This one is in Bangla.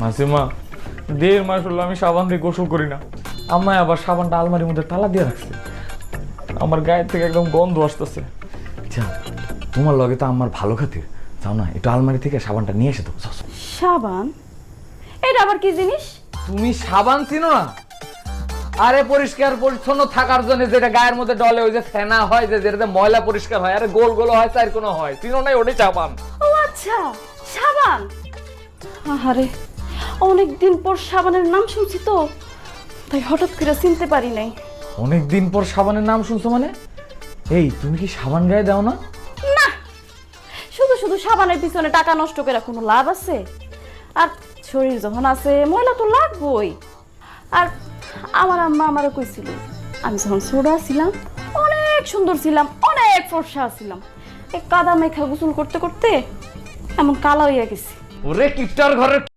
মাসিমা 1.5 মাস হলো আমি সাবান দিয়ে গোসল করি না। আম্মাই আবার সাবানটা আলমারির মধ্যে তালা দিয়ে রাখছে, আমার গায়ের থেকে একদম গন্ধ আসতেছে। আচ্ছা তোমার লগে তো আমার ভালো খাতির, যাও না একটু আলমারি থেকে সাবানটা নিয়ে এসে দাও। সাবান? এটা আবার কি জিনিস? তুমি সাবান চিনো না? আরে পরিষ্কার পরিচ্ছন্ন থাকার জন্য যেটা গায়ের মধ্যে ডলে, ওই যে ফেনা হয়, যে যেটাতে ময়লা পরিষ্কার হয়, আরে গোল গোল হয়, চার কোনো হয়, চিনো না? ওটাই সাবান। ও আচ্ছা, সাবান। আরে অনেকদিন পর সাবানের নাম শুনছি তো, তাই হঠাৎ করে চিনতে পারি নাই। অনেকদিন পর সাবানের নাম শুনছো মানে? এই তুমি কি সাবান গায়ে দাও না? না, শুধু শুধু সাবানের পিছনে টাকা নষ্ট করে কোনো লাভ আছে? আর শরীর যখন আছে ময়লা তো লাগবই। আর আমার আম্মা আমারও কইছিল, আমি যখন ছোট ছিলাম অনেক সুন্দর ছিলাম, অনেক ফর্সা ছিলাম। এই কাদা মেখা গোসল করতে করতে এমন কালা হইয়া গেছি। ওরে কিপটার ঘরের